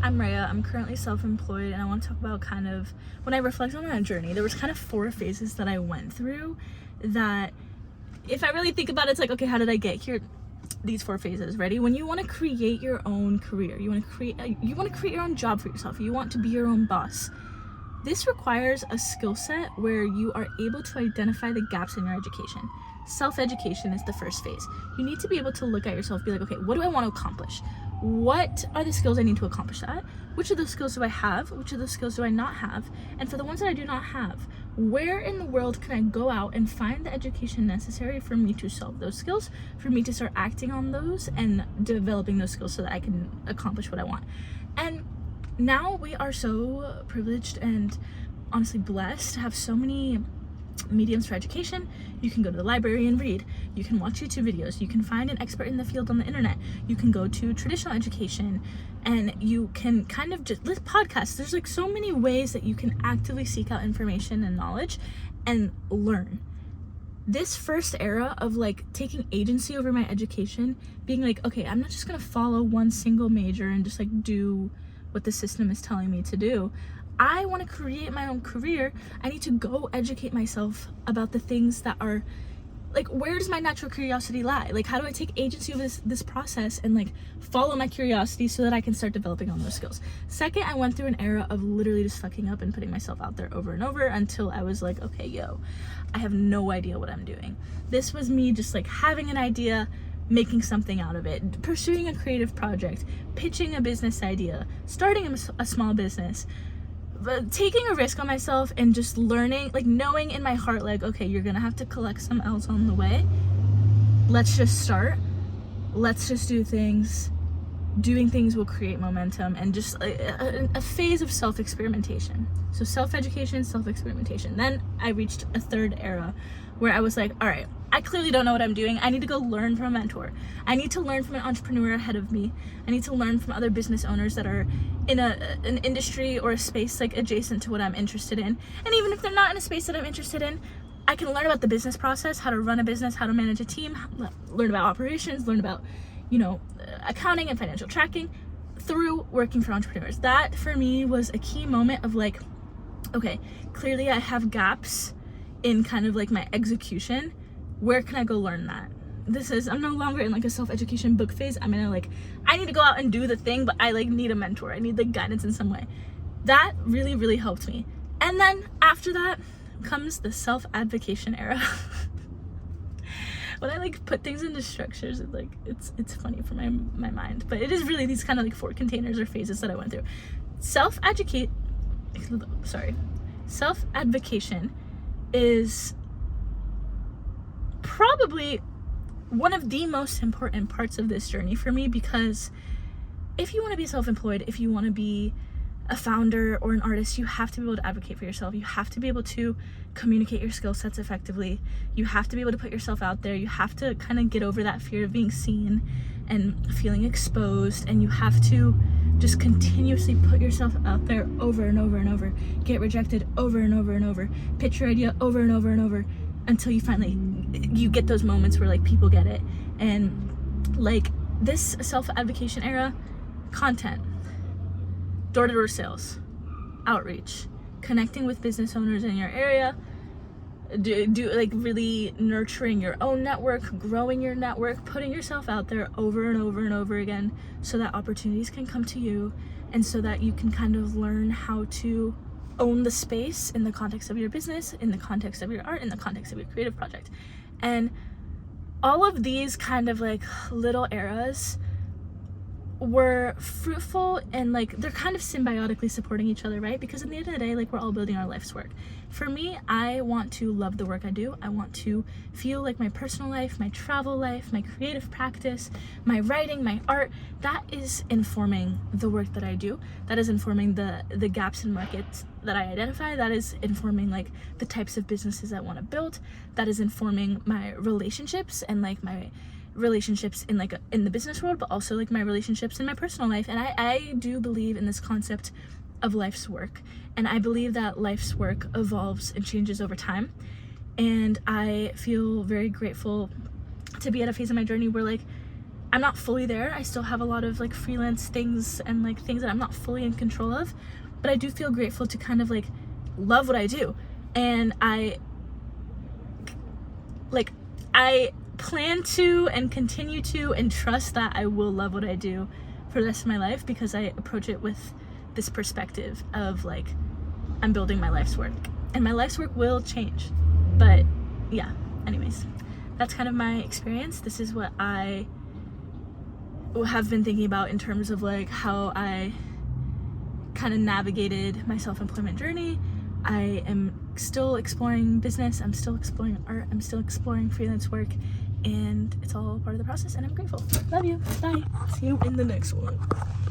I'm Rhea. I'm currently self-employed, and I want to talk about kind of, when I reflect on that journey, there was kind of 4 phases that I went through that, if I really think about it, it's like, okay, how did I get here? These 4 phases. Ready? When you want to create your own career, you want to create your own job for yourself, you want to be your own boss. This requires a skill set where you are able to identify the gaps in your education. Self-education is the first phase. You need to be able to look at yourself, be like, okay, what do I want to accomplish? What are the skills I need to accomplish that? Which of those skills do I have? Which of those skills do I not have? And for the ones that I do not have, where in the world can I go out and find the education necessary for me to solve those skills, for me to start acting on those and developing those skills so that I can accomplish what I want? And now we are so privileged and honestly blessed to have so many mediums for education. You can go to the library and read. You can watch YouTube videos. You can find an expert in the field on the internet. You can go to traditional education, and you can kind of just listen podcasts. There's like so many ways that you can actively seek out information and knowledge and learn. This first era of like taking agency over my education, being like, okay, I'm not just gonna follow one single major and just like do what the system is telling me to do. I want to create my own career. I need to go educate myself about the things that are like, where does my natural curiosity lie? Like, how do I take agency of this process and like follow my curiosity so that I can start developing on those skills? Second, I went through an era of literally just fucking up and putting myself out there over and over until I was like, okay, yo, I have no idea what I'm doing. This was me just like having an idea, making something out of it, pursuing a creative project, pitching a business idea, starting a small business, but taking a risk on myself and just learning, like knowing in my heart, like, okay, you're gonna have to collect some L's on the way. Let's just start. Let's just do things. Doing things will create momentum, and just a phase of self-experimentation. So self-education, self-experimentation. Then I reached a third era where I was like, all right, I clearly don't know what I'm doing. I need to go learn from a mentor. I need to learn from an entrepreneur ahead of me. I need to learn from other business owners that are in an industry or a space like adjacent to what I'm interested in. And even if they're not in a space that I'm interested in, I can learn about the business process, how to run a business, how to manage a team, learn about operations, learn about, accounting and financial tracking through working for entrepreneurs. That for me was a key moment of like, okay, clearly I have gaps in kind of like my execution. Where can I go learn that? I'm no longer in like a self-education book phase. I'm in a like, I need to go out and do the thing, but I like need a mentor. I need like guidance in some way. That really, really helped me. And then after that comes the self-advocation era. When I like put things into structures, it's funny for my mind, but it is really these kind of like 4 containers or phases that I went through. Self-advocation is probably one of the most important parts of this journey for me, because if you want to be self-employed, if you want to be a founder or an artist, you have to be able to advocate for yourself. You have to be able to communicate your skill sets effectively. You have to be able to put yourself out there. You have to kind of get over that fear of being seen and feeling exposed, and you have to just continuously put yourself out there over and over and over, get rejected over and over and over, pitch your idea over and over and over until you get those moments where like people get it. And like this self-advocation era, content, door-to-door sales, outreach, connecting with business owners in your area, do like really nurturing your own network, growing your network, putting yourself out there over and over and over again so that opportunities can come to you, and so that you can kind of learn how to own the space in the context of your business, in the context of your art, in the context of your creative project. And all of these kind of like little eras were fruitful, and like they're kind of symbiotically supporting each other, right? Because at the end of the day, like, we're all building our life's work. For me, I want to love the work I do. I want to feel like my personal life, my travel life, my creative practice, my writing, my art, that is informing the work that I do. That is informing the gaps in markets that I identify. That is informing like the types of businesses I want to build. That is informing my relationships, and like my relationships in the business world, but also like my relationships in my personal life. And I do believe in this concept of life's work, and I believe that life's work evolves and changes over time. And I feel very grateful to be at a phase of my journey where like I'm not fully there. I still have a lot of like freelance things and like things that I'm not fully in control of, but I do feel grateful to kind of like love what I do. And I plan to and continue to and trust that I will love what I do for the rest of my life, because I approach it with this perspective of like, I'm building my life's work, and my life's work will change. But yeah, anyways, that's kind of my experience. This is what I have been thinking about in terms of like how I kind of navigated my self-employment journey. I am still exploring business, I'm still exploring art, I'm still exploring freelance work, and it's all part of the process, and I'm grateful. Love you. Bye. See you in the next one.